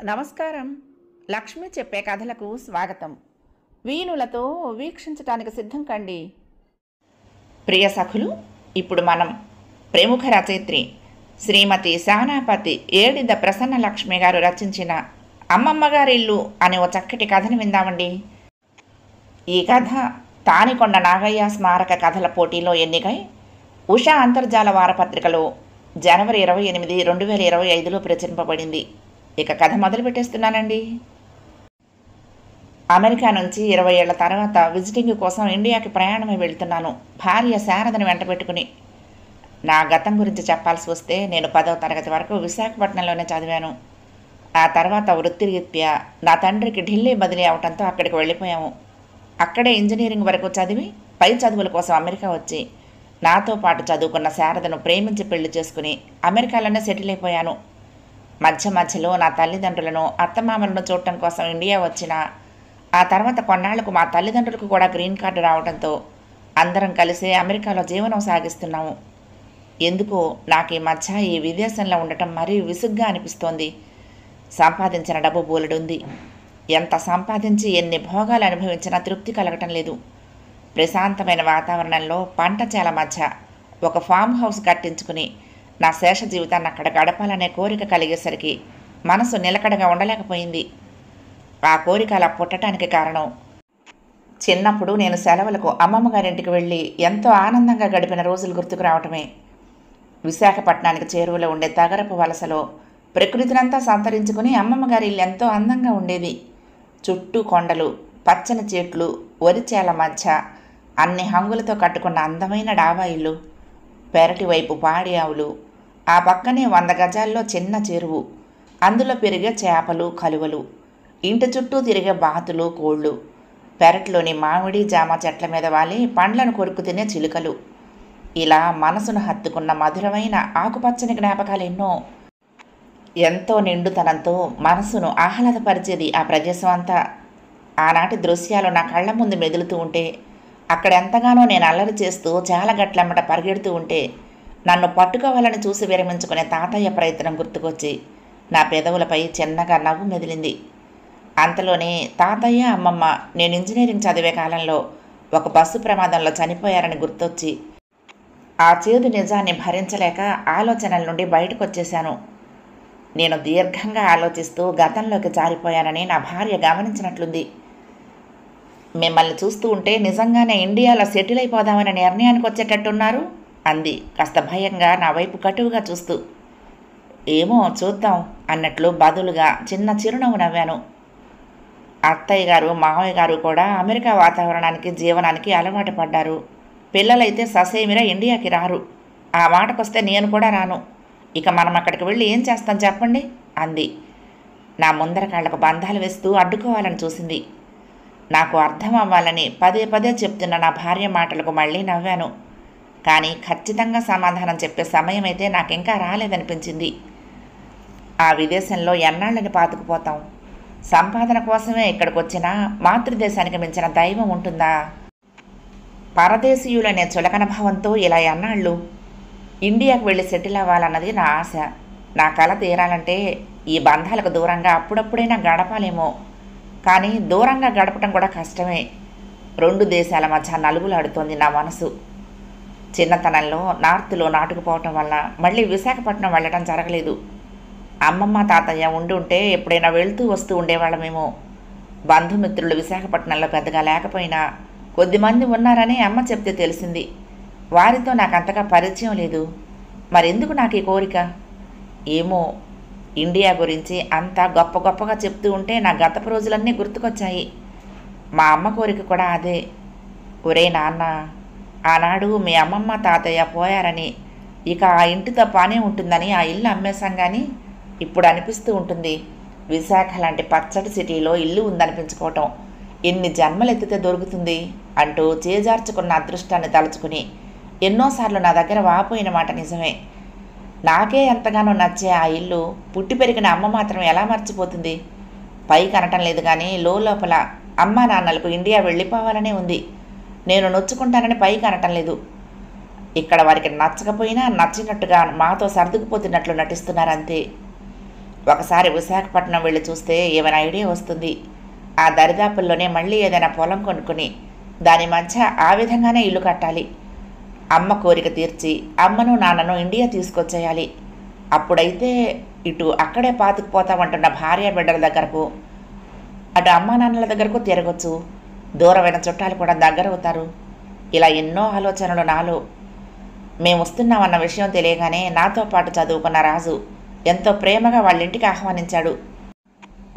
నమస్కారం. లక్ష్మి చెప్పే కథలకు స్వాగతం. వీణులతో వీక్షించటానికి సిద్ధం కండి. ప్రియ సఖులు, ఇప్పుడు మనం ప్రముఖ రచయిత్రి శ్రీమతి శానాపతి ఏడిద ప్రసన్న లక్ష్మి గారు రచించిన అమ్మమ్మగారి ఇల్లు అనే ఓ చక్కటి కథను విందామండి. ఈ కథ తానికొండ నాగయ్య స్మారక కథల పోటీలో ఎన్నికై ఉషా అంతర్జాల వారపత్రికలో జనవరి 28, 2025లో ప్రచురింపబడింది. ఇక కథ మొదలు పెట్టేస్తున్నానండి. అమెరికా నుంచి 20 ఏళ్ల తర్వాత విజిటింగ్ కోసం ఇండియాకి ప్రయాణమై వెళ్తున్నాను, భార్య శారదను వెంట పెట్టుకుని. నా గతం గురించి చెప్పాల్సి వస్తే నేను 10వ తరగతి వరకు విశాఖపట్నంలోనే చదివాను. ఆ తర్వాత వృత్తిరీత్యా నా తండ్రికి ఢిల్లీ బదిలీ అవడంతో అక్కడికి వెళ్ళిపోయాము. అక్కడే ఇంజనీరింగ్ వరకు చదివి పై చదువుల కోసం అమెరికా వచ్చి నాతో పాటు చదువుకున్న శారదను ప్రేమించి పెళ్లి చేసుకుని అమెరికాలోనే సెటిల్ అయిపోయాను. మధ్యలో నా తల్లిదండ్రులను అత్తమామలను చూడటం కోసం ఇండియా వచ్చిన ఆ తర్వాత కొన్నాళ్లకు మా తల్లిదండ్రులకు కూడా గ్రీన్ కార్డు రావడంతో అందరం కలిసి అమెరికాలో జీవనం సాగిస్తున్నాము. ఎందుకో నాకు ఈ మధ్య ఈ విదేశంలో ఉండటం మరీ విసుగ్గా అనిపిస్తోంది. సంపాదించిన డబ్బు బోలెడుంది. ఎంత సంపాదించి ఎన్ని భోగాలు అనుభవించినా తృప్తి కలగటం లేదు. ప్రశాంతమైన వాతావరణంలో పంట చేల మధ్య ఒక ఫామ్ హౌస్ కట్టించుకుని నా శేష జీవితాన్ని అక్కడ గడపాలనే కోరిక కలిగేసరికి మనసు నిలకడగా ఉండలేకపోయింది. ఆ కోరిక అలా పుట్టడానికి కారణం, చిన్నప్పుడు నేను సెలవులకు అమ్మమ్మ గారింటికి వెళ్ళి ఎంతో ఆనందంగా గడిపిన రోజులు గుర్తుకు రావటమే. విశాఖపట్నానికి చేరువలో ఉండే తగరపు వలసలో ప్రకృతినంతా సంతరించుకుని అమ్మమ్మ గారి ఇల్లు ఎంతో అందంగా ఉండేది. చుట్టూ కొండలు, పచ్చని చెట్లు, వరిచేల మధ్య అన్ని హంగులతో కట్టుకున్న అందమైన డాబా ఇల్లు, పెరటి వైపు పాడి ఆవులు, ఆ పక్కనే 100 గజాల్లో చిన్న చెరువు, అందులో పెరిగే చేపలు, కలువలు, ఇంటి చుట్టూ తిరిగే బాతులు, కోళ్ళు, పెరట్లోని మామిడి జామ చెట్ల మీద వాలి పండ్లను కొరుకు తినే చిలుకలు, ఇలా మనసును హత్తుకున్న మధురమైన ఆకుపచ్చని జ్ఞాపకాలు ఎన్నో. ఎంతో నిండుతనంతో మనసును ఆహ్లాదపరిచేది ఆ ప్రదేశం అంతా. ఆనాటి దృశ్యాలు నా కళ్ళ ముందు మెదులుతూ ఉంటే, అక్కడ ఎంతగానో నేను అల్లరి చేస్తూ చాలా గట్లమ్మట పరిగెడుతూ ఉంటే నన్ను పట్టుకోవాలని చూసి విరమించుకునే తాతయ్య ప్రయత్నం గుర్తుకొచ్చి నా పెదవులపై చిన్నగా నవ్వు మెదిలింది. అంతలోనే తాతయ్య, అమ్మమ్మ నేను ఇంజనీరింగ్ చదివే కాలంలో ఒక బస్సు ప్రమాదంలో చనిపోయారని గుర్తొచ్చి ఆ చేదు నిజాన్ని భరించలేక ఆలోచనల నుండి బయటకు వచ్చేశాను. నేను దీర్ఘంగా ఆలోచిస్తూ గతంలోకి జారిపోయానని నా భార్య గమనించినట్లుంది. మిమ్మల్ని చూస్తూ ఉంటే నిజంగానే ఇండియాలో సెటిల్ అయిపోదామనే నిర్ణయానికి వచ్చేటట్టున్నారు అంది కాస్త భయంగా నా వైపు కటువుగా చూస్తూ. ఏమో చూద్దాం అన్నట్లు బదులుగా చిన్న చిరునవ్వు నవ్వాను. అత్తయ్య గారు, మావయ్య గారు కూడా అమెరికా వాతావరణానికి, జీవనానికి అలవాటు పడ్డారు. పిల్లలైతే ససేమిరా ఇండియాకి రారు. ఆ మాటకొస్తే నేను కూడా రాను. ఇక మనం అక్కడికి వెళ్ళి ఏం చేస్తాం చెప్పండి అంది. నా ముందర కాళ్లకు బంధాలు వేస్తూ అడ్డుకోవాలని చూసింది. నాకు అర్థం అవ్వాలని పదే చెప్తున్న నా భార్య మాటలకు మళ్ళీ నవ్వాను. కానీ ఖచ్చితంగా సమాధానం చెప్పే సమయం అయితే నాకింకా రాలేదనిపించింది. ఆ విదేశంలో ఎన్నాళ్ళని పాతుకుపోతాం? సంపాదన కోసమే ఇక్కడికి వచ్చినా మాతృదేశానికి మించిన దైవం ఉంటుందా? పరదేశీయులనే చులకన భావంతో ఇలా ఎన్నాళ్ళు? ఇండియాకు వెళ్ళి సెటిల్ అవ్వాలన్నది నా ఆశ. నా కల తీరాలంటే ఈ బంధాలకు దూరంగా అప్పుడప్పుడైనా గడపాలేమో. కానీ దూరంగా గడపటం కూడా కష్టమే. 2 దేశాల మధ్య నలుగులాడుతోంది నా మనసు. చిన్నతనంలో నార్త్లో నాటుకుపోవటం వల్ల మళ్ళీ విశాఖపట్నం వెళ్ళడం జరగలేదు. అమ్మమ్మ, తాతయ్య ఉంటే ఎప్పుడైనా వెళ్తూ వస్తూ ఉండేవాళ్ళమేమో. బంధుమిత్రులు విశాఖపట్నంలో పెద్దగా లేకపోయినా కొద్దిమంది ఉన్నారని అమ్మ చెప్తే తెలిసింది. వారితో నాకు అంతగా పరిచయం లేదు. మరెందుకు నాకు ఈ కోరిక? ఏమో, ఇండియా గురించి అంతా గొప్పగా చెప్తూ ఉంటే నా గతపు రోజులన్నీ గుర్తుకొచ్చాయి. మా అమ్మ కోరిక కూడా అదే. ఒరే నాన్న, ఆనాడు మీ అమ్మమ్మ, తాతయ్య పోయారని ఇక ఆ ఇంటితో పనే ఉంటుందని ఆ ఇల్లు అమ్మేశాం. కానీ ఇప్పుడు అనిపిస్తూ ఉంటుంది, విశాఖ లాంటి పచ్చటి సిటీలో ఇల్లు ఉందనిపించుకోవటం ఎన్ని జన్మలెత్తితే దొరుకుతుంది అంటూ చేజార్చుకున్న అదృష్టాన్ని తలుచుకుని ఎన్నోసార్లు నా దగ్గర వాపోయిన మాట నిజమే. నాకే ఎంతగానో నచ్చే ఆ ఇల్లు పుట్టి పెరిగిన అమ్మ మాత్రం ఎలా మర్చిపోతుంది? పైకి అనటం లేదు కానీ లోపల అమ్మా నాన్నలకు ఇండియా వెళ్ళిపోవాలనే ఉంది. నేను నొచ్చుకుంటానని పైకి అనటం లేదు. ఇక్కడ వారికి నచ్చకపోయినా నచ్చినట్టుగా మాతో సర్దుకుపోతున్నట్లు నటిస్తున్నారంతే. ఒకసారి విశాఖపట్నం వెళ్ళి చూస్తే ఏమైనా ఐడియా వస్తుంది. ఆ దరిదాపుల్లోనే మళ్ళీ ఏదైనా పొలం కొనుక్కుని దాని మధ్య ఆ విధంగానే ఇల్లు కట్టాలి. అమ్మ కోరిక తీర్చి అమ్మను నాన్నను ఇండియా తీసుకొచ్చేయాలి. అప్పుడైతే ఇటు అక్కడే పాతుకుపోతామంటున్న భార్య బిడ్డల దగ్గరకు, అటు అమ్మా నాన్నల దగ్గరకు తిరగొచ్చు. దూరమైన చుట్టాలు కూడా దగ్గరవుతారు. ఇలా ఎన్నో ఆలోచనలు నాలో. మేము వస్తున్నామన్న విషయం తెలియగానే నాతో పాటు చదువుకున్న రాజు ఎంతో ప్రేమగా వాళ్ళ ఇంటికి ఆహ్వానించాడు.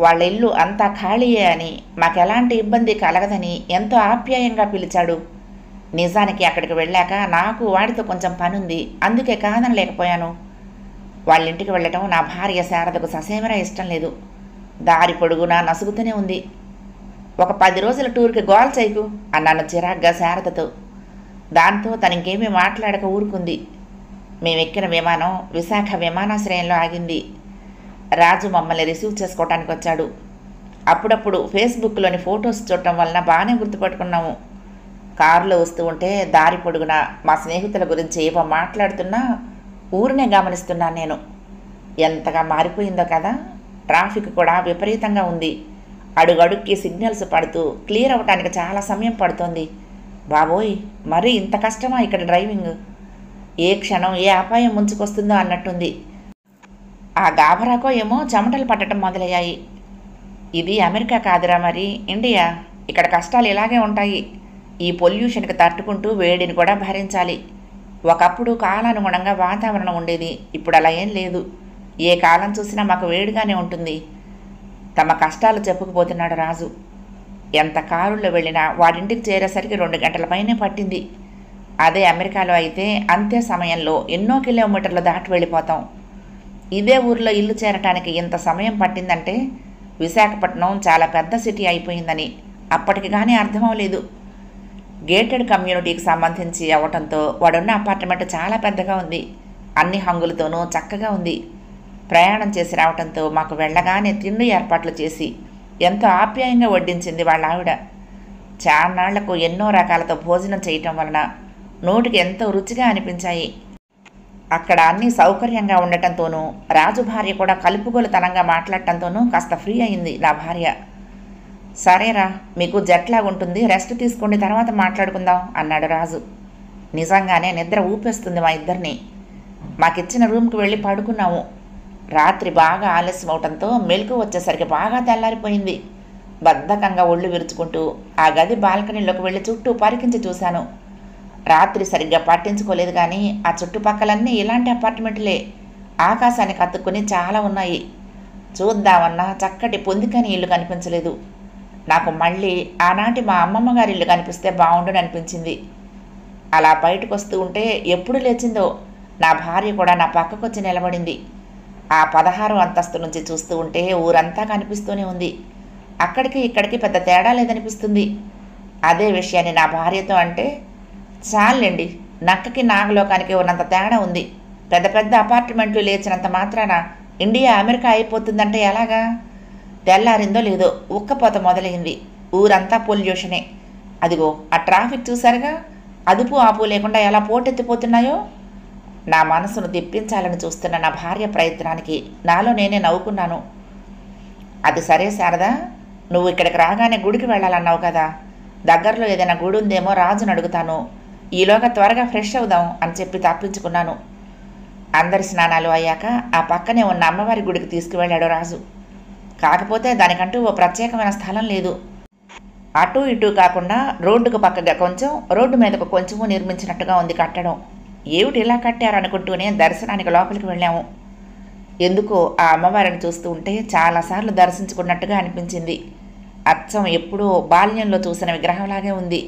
వాళ్ళ ఇల్లు అంతా ఖాళీయే అని, మాకెలాంటి ఇబ్బంది కలగదని ఎంతో ఆప్యాయంగా పిలిచాడు. నిజానికి అక్కడికి వెళ్ళాక నాకు వాడితో కొంచెం పనుంది, అందుకే కాదనలేకపోయాను. వాళ్ళ ఇంటికి వెళ్ళటం నా భార్య శారదకు ససేమరా ఇష్టం లేదు. దారి పొడుగునా నసుగుతూనే ఉంది. ఒక 10 రోజుల టూర్కి గోల్ చేయకు అన్నాను చిరాగ్గా శారదతో. దాంతో తనకేమీ మాట్లాడక ఊరుకుంది. మేమెక్కిన విమానం విశాఖ విమానాశ్రయంలో ఆగింది. రాజు మమ్మల్ని రిసీవ్ చేసుకోవటానికి వచ్చాడు. అప్పుడప్పుడు ఫేస్బుక్లోని ఫొటోస్ చూడటం వలన బాగానే గుర్తుపట్టుకున్నాము. కారులో వస్తూ ఉంటే దారి పొడుగున మా స్నేహితుల గురించి ఏవో మాట్లాడుతున్నా ఊరినే గమనిస్తున్నాను నేను. ఎంతగా మారిపోయిందో కదా. ట్రాఫిక్ కూడా విపరీతంగా ఉంది. అడుగడుక్కి సిగ్నల్స్ పడుతూ క్లియర్ అవ్వటానికి చాలా సమయం పడుతోంది. బాబోయ్, మరీ ఇంత కష్టమా ఇక్కడ డ్రైవింగ్? ఏ క్షణం ఏ అపాయం ముంచుకొస్తుందో అన్నట్టుంది. ఆ గాభరాకో ఏమో చెమటలు పట్టడం మొదలయ్యాయి. ఇది అమెరికా కాదురా, మరి ఇండియా. ఇక్కడ కష్టాలు ఇలాగే ఉంటాయి. ఈ పొల్యూషన్కి తట్టుకుంటూ వేడిని కూడా భరించాలి. ఒకప్పుడు కాలానుగుణంగా వాతావరణం ఉండేది, ఇప్పుడు అలా ఏం లేదు. ఏ కాలం చూసినా మాకు వేడిగానే ఉంటుంది. తమ కష్టాలు చెప్పుకుపోతున్నాడు రాజు. ఎంత కారుల్లో వెళ్ళినా వాడింటికి చేరేసరికి 2 గంటల పైనే పట్టింది. అదే అమెరికాలో అయితే అంతే సమయంలో ఎన్నో కిలోమీటర్లు దాటి వెళ్ళిపోతాం. ఇదే ఊర్లో ఇల్లు చేరటానికి ఇంత సమయం పట్టిందంటే విశాఖపట్నం చాలా పెద్ద సిటీ అయిపోయిందని అప్పటికి కానీ అర్థమవలేదు. గేటెడ్ కమ్యూనిటీకి సంబంధించి అవ్వటంతో వాడున్న అపార్ట్మెంట్ చాలా పెద్దగా ఉంది. అన్ని హంగులతోనూ చక్కగా ఉంది. ప్రయాణం చేసి రావడంతో మాకు వెళ్ళగానే తిండి ఏర్పాట్లు చేసి ఎంతో ఆప్యాయంగా వడ్డించింది వాళ్ళ ఆవిడ. చాన్నాళ్లకు ఎన్నో రకాలతో భోజనం చేయటం వలన నోటికి ఎంతో రుచిగా అనిపించాయి. అక్కడ అన్నీ సౌకర్యంగా ఉండటంతోనూ రాజు భార్య కూడా కలుపుగోలుతనంగా మాట్లాడటంతోనూ కాస్త ఫ్రీ అయింది నా భార్య. సరేరా, మీకు జట్లాగుంటుంది, రెస్ట్ తీసుకోండి, తర్వాత మాట్లాడుకుందాం అన్నాడు రాజు. నిజంగానే నిద్ర ఊపేస్తుంది మా ఇద్దరిని. మాకిచ్చిన రూమ్కి వెళ్ళి పడుకున్నాము. రాత్రి బాగా ఆలస్యం అవటంతో మెలకు వచ్చేసరికి బాగా తెల్లారిపోయింది. బద్ధకంగా ఒళ్ళు విరుచుకుంటూ ఆ గది బాల్కనీలోకి వెళ్ళి చుట్టూ పరికించి చూశాను. రాత్రి సరిగ్గా పట్టించుకోలేదు కానీ ఆ చుట్టుపక్కలన్నీ ఇలాంటి అపార్ట్మెంట్లే. ఆకాశానికి అతుక్కుని చాలా ఉన్నాయి. చూద్దామన్నా చక్కటి పొందికని ఇల్లు కనిపించలేదు. నాకు మళ్ళీ ఆనాటి మా అమ్మమ్మ గారి ఇల్లు కనిపిస్తే బాగుండుని అనిపించింది. అలా బయటకు వస్తూ ఉంటే ఎప్పుడు లేచిందో నా భార్య కూడా నా పక్కకొచ్చి నిలబడింది. ఆ 16వ అంతస్తు నుంచి చూస్తూ ఉంటే ఊరంతా కనిపిస్తూనే ఉంది. అక్కడికి ఇక్కడికి పెద్ద తేడా లేదనిపిస్తుంది. అదే విషయాన్ని నా భార్యతో అంటే, చాలండి, నక్కకి నాగలోకానికి ఉన్నంత తేడా ఉంది. పెద్ద పెద్ద అపార్ట్మెంట్లు లేచినంత మాత్రాన ఇండియా అమెరికా అయిపోతుందంటే ఎలాగా? తెల్లారిందో లేదో ఉక్కపోత మొదలైంది. ఊరంతా పొల్యూషనే. అదిగో ఆ ట్రాఫిక్ చూసారుగా, అదుపు ఆపు లేకుండా ఎలా పోటెత్తిపోతున్నాయో. నా మనసును తిప్పించాలని చూస్తున్న నా భార్య ప్రయత్నానికి నాలో నేనే నవ్వుకున్నాను. అది సరే శారదా, నువ్వు ఇక్కడికి రాగానే గుడికి వెళ్ళాలన్నావు కదా, దగ్గరలో ఏదైనా గుడి ఉందేమో రాజుని అడుగుతాను, ఈలోగా త్వరగా ఫ్రెష్ అవుదాం అని చెప్పి తప్పించుకున్నాను. అందరి స్నానాలు అయ్యాక ఆ పక్కనే ఉన్న అమ్మవారి గుడికి తీసుకువెళ్ళాడు రాజు. కాకపోతే దానికంటూ ఓ ప్రత్యేకమైన స్థలం లేదు. అటు ఇటు కాకుండా రోడ్డుకు పక్కగా కొంచెం, రోడ్డు మీదకు కొంచెము నిర్మించినట్టుగా ఉంది కట్టడం. ఏమిటి ఇలా కట్టారనుకుంటూనే దర్శనానికి లోపలికి వెళ్ళాము. ఎందుకో ఆ అమ్మవారిని చూస్తూ ఉంటే చాలాసార్లు దర్శించుకున్నట్టుగా అనిపించింది. అచ్చం ఎప్పుడో బాల్యంలో చూసిన విగ్రహంలాగే ఉంది.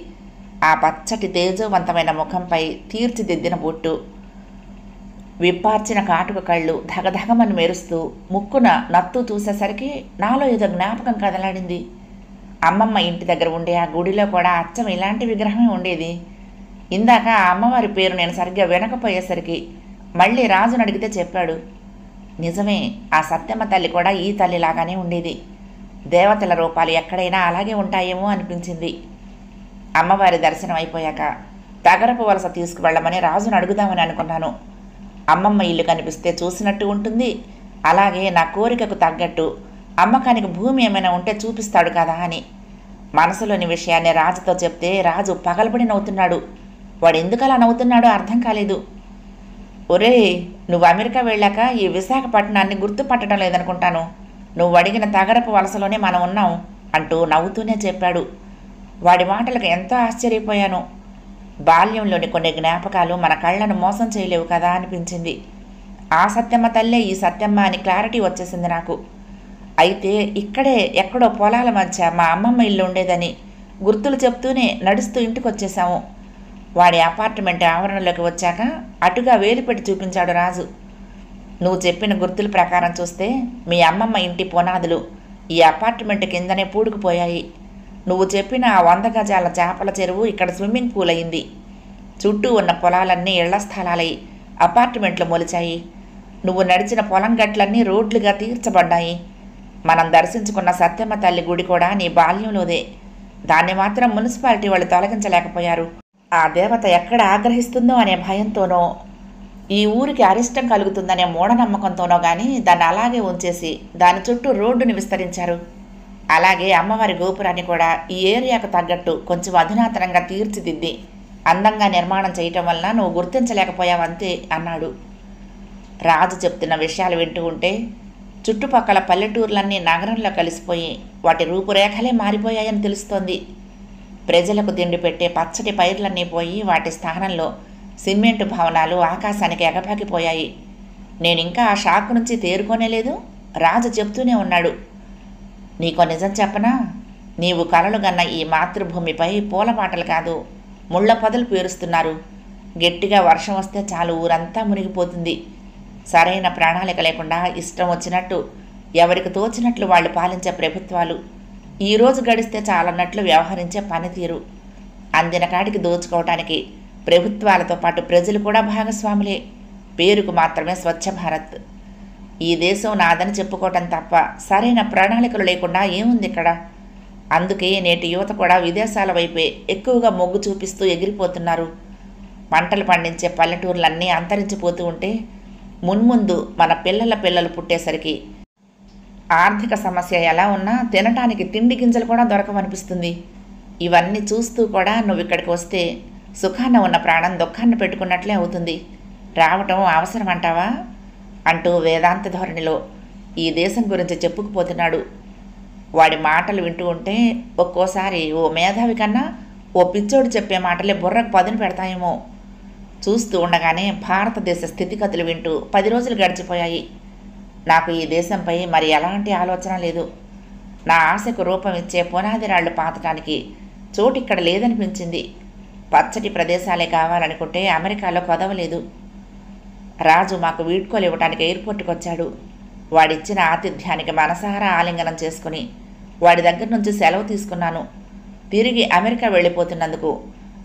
ఆ పచ్చటి తేజోవంతమైన ముఖంపై తీర్చిదిద్దిన బొట్టు, విప్పార్చిన కాటుక కళ్ళు ధగధగమని మెరుస్తూ ముక్కున నత్తు చూసేసరికి నాలో ఏదో జ్ఞాపకం కదలాడింది. అమ్మమ్మ ఇంటి దగ్గర ఉండే ఆ గుడిలో కూడా అచ్చం ఇలాంటి విగ్రహమే ఉండేది. ఇందాక ఆ అమ్మవారి పేరు నేను సరిగ్గా వినకపోయేసరికి మళ్ళీ రాజును అడిగితే చెప్పాడు. నిజమే, ఆ సత్యమ్మ తల్లి కూడా ఈ తల్లిలాగానే ఉండేది. దేవతల రూపాలు ఎక్కడైనా అలాగే ఉంటాయేమో అనిపించింది. అమ్మవారి దర్శనం అయిపోయాక తగరపు వలస తీసుకువెళ్ళమని రాజును అడుగుదామని అనుకున్నాను. అమ్మమ్మ ఇల్లు కనిపిస్తే చూసినట్టు ఉంటుంది, అలాగే నా కోరికకు తగ్గట్టు అమ్మకానికి భూమి ఏమైనా ఉంటే చూపిస్తాడు కదా అని. మనసులోని విషయాన్ని రాజుతో చెప్తే రాజు పగలబడి నవ్వుతున్నాడు. వాడు ఎందుకలా నవ్వుతున్నాడో అర్థం కాలేదు. ఒరే, నువ్వు అమెరికా వెళ్ళాక ఈ విశాఖపట్నాన్ని గుర్తుపట్టడం లేదనుకుంటాను. నువ్వు అడిగిన తగరపు వలసలోనే మనం ఉన్నాం అంటూ నవ్వుతూనే చెప్పాడు. వాడి మాటలకు ఎంతో ఆశ్చర్యపోయాను. బాల్యంలోని కొన్ని జ్ఞాపకాలు మన కళ్ళను మోసం చేయలేవు కదా అనిపించింది. ఆ సత్యమ్మ తల్లే ఈ సత్యమ్మ అని క్లారిటీ వచ్చేసింది నాకు. అయితే ఇక్కడే ఎక్కడో పొలాల మధ్య మా అమ్మమ్మ ఇల్లు ఉండేదని గుర్తులు చెప్తూనే నడుస్తూ ఇంటికి వచ్చేసాము. వాడి అపార్ట్మెంట్ ఆవరణలోకి వచ్చాక అటుగా వేలు పెట్టి చూపించాడు రాజు. నువ్వు చెప్పిన గుర్తుల ప్రకారం చూస్తే మీ అమ్మమ్మ ఇంటి పునాదులు ఈ అపార్ట్మెంట్ కిందనే పూడుకుపోయాయి. నువ్వు చెప్పిన ఆ 100 గజాల చేపల చెరువు ఇక్కడ స్విమ్మింగ్ పూల్ అయింది. చుట్టూ ఉన్న పొలాలన్నీ ఇళ్ల స్థలాలై అపార్ట్మెంట్లు మొలిచాయి. నువ్వు నడిచిన పొలం గట్లన్నీ రోడ్లుగా తీర్చబడ్డాయి. మనం దర్శించుకున్న సత్యమ్మ తల్లి గుడి కూడా నీ బాల్యంలోదే. దాన్ని మాత్రం మున్సిపాలిటీ వాళ్ళు తొలగించలేకపోయారు. ఆ దేవత ఎక్కడ ఆగ్రహిస్తుందో అనే భయంతోనో, ఈ ఊరికి అరిష్టం కలుగుతుందనే మూఢనమ్మకంతోనో కానీ దాన్ని అలాగే ఉంచేసి దాని చుట్టూ రోడ్డుని విస్తరించారు. అలాగే అమ్మవారి గోపురాన్ని కూడా ఈ ఏరియాకు తగ్గట్టు కొంచెం అధునాతనంగా తీర్చిదిద్ది అందంగా నిర్మాణం చేయటం వలన నువ్వు గుర్తించలేకపోయావంతే అన్నాడు. రాజు చెప్తున్న విషయాలు వింటూ ఉంటే చుట్టుపక్కల పల్లెటూర్లన్నీ నగరంలో కలిసిపోయి వాటి రూపురేఖలే మారిపోయాయని తెలుస్తోంది. ప్రజలకు తిండి పెట్టే పచ్చటి పైర్లన్నీ పోయి వాటి స్థానంలో సిమెంటు భవనాలు ఆకాశానికి ఎగపాకిపోయాయి. నేనింకా ఆ షాక్ నుంచి తేరుకోనేలేదు. రాజు చెప్తూనే ఉన్నాడు. నీకో నిజం చెప్పనా? నీవు కలలు గన్న ఈ మాతృభూమిపై పూలపాటలు కాదు, ముళ్ళ పొదలు పేరుస్తున్నారు. గట్టిగా వర్షం వస్తే చాలు ఊరంతా మునిగిపోతుంది. సరైన ప్రణాళిక లేకుండా ఇష్టం వచ్చినట్టు ఎవరికి తోచినట్లు వాళ్ళు పాలించే ప్రభుత్వాలు. ఈరోజు గడిస్తే చాలన్నట్లు వ్యవహరించే పనితీరు. అందిన కాడికి దోచుకోవటానికి ప్రభుత్వాలతో పాటు ప్రజలు కూడా భాగస్వాములే. పేరుకు మాత్రమే స్వచ్ఛ భారత్. ఈ దేశం నాదని చెప్పుకోవటం తప్ప సరైన ప్రణాళికలు లేకుండా ఏముంది ఇక్కడ? అందుకే నేటి యువత కూడా విదేశాల వైపే ఎక్కువగా మొగ్గు చూపిస్తూ ఎగిరిపోతున్నారు. పంటలు పండించే పల్లెటూర్లన్నీ అంతరించిపోతూ ఉంటే మున్ముందు మన పిల్లలు పుట్టేసరికి ఆర్థిక సమస్య ఎలా ఉన్నా తినటానికి తిండి గింజలు కూడా దొరకవనిపిస్తుంది. ఇవన్నీ చూస్తూ కూడా నువ్వు ఇక్కడికి వస్తే సుఖాన ఉన్న ప్రాణం దుఃఖాన్ని పెట్టుకున్నట్లే అవుతుంది. రావటం అవసరం అంటావా అంటూ వేదాంత ధోరణిలో ఈ దేశం గురించి చెప్పుకుపోతున్నాడు. వాడి మాటలు వింటూ ఉంటే ఒక్కోసారి ఓ మేధావి కన్నా ఓ పిచ్చోడు చెప్పే మాటలే బుర్రకు పదును పెడతాయేమో. చూస్తూ ఉండగానే భారతదేశ స్థితిగతులు వింటూ 10 రోజులు గడిచిపోయాయి. నాకు ఈ దేశంపై మరి ఎలాంటి ఆలోచన లేదు. నా ఆశకు రూపం ఇచ్చే పునాది రాళ్లు పాతటానికి చోటు ఇక్కడ లేదనిపించింది. పచ్చటి ప్రదేశాలే కావాలనుకుంటే అమెరికాలో కొదవలేదు. రాజు మాకు వీడ్కోలు ఇవ్వటానికి ఎయిర్పోర్ట్కి వచ్చాడు. వాడిచ్చిన ఆతిథ్యానికి మనసారా ఆలింగనం చేసుకుని వాడి దగ్గర నుంచి సెలవు తీసుకున్నాను. తిరిగి అమెరికా వెళ్ళిపోతున్నందుకు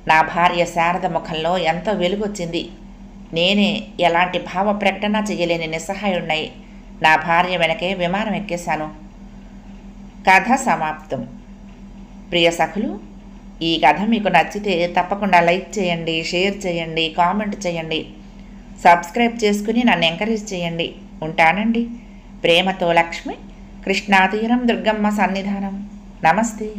నా భార్య శారద ముఖంలో ఎంతో వెలుగొచ్చింది. నేనే ఎలాంటి భావ ప్రకటన చేయలేని నిస్సహాయుడినై నా భార్య వెనకే విమానం ఎక్కేశాను. కథ సమాప్తం. ప్రియ సఖులు, ఈ కథ మీకు నచ్చితే తప్పకుండా లైక్ చేయండి, షేర్ చేయండి, కామెంట్ చేయండి, సబ్స్క్రైబ్ చేసుకుని నన్ను ఎంకరేజ్ చేయండి. ఉంటానండి. ప్రేమతో లక్ష్మి, కృష్ణాతీరం దుర్గమ్మ సన్నిధానం. నమస్తే.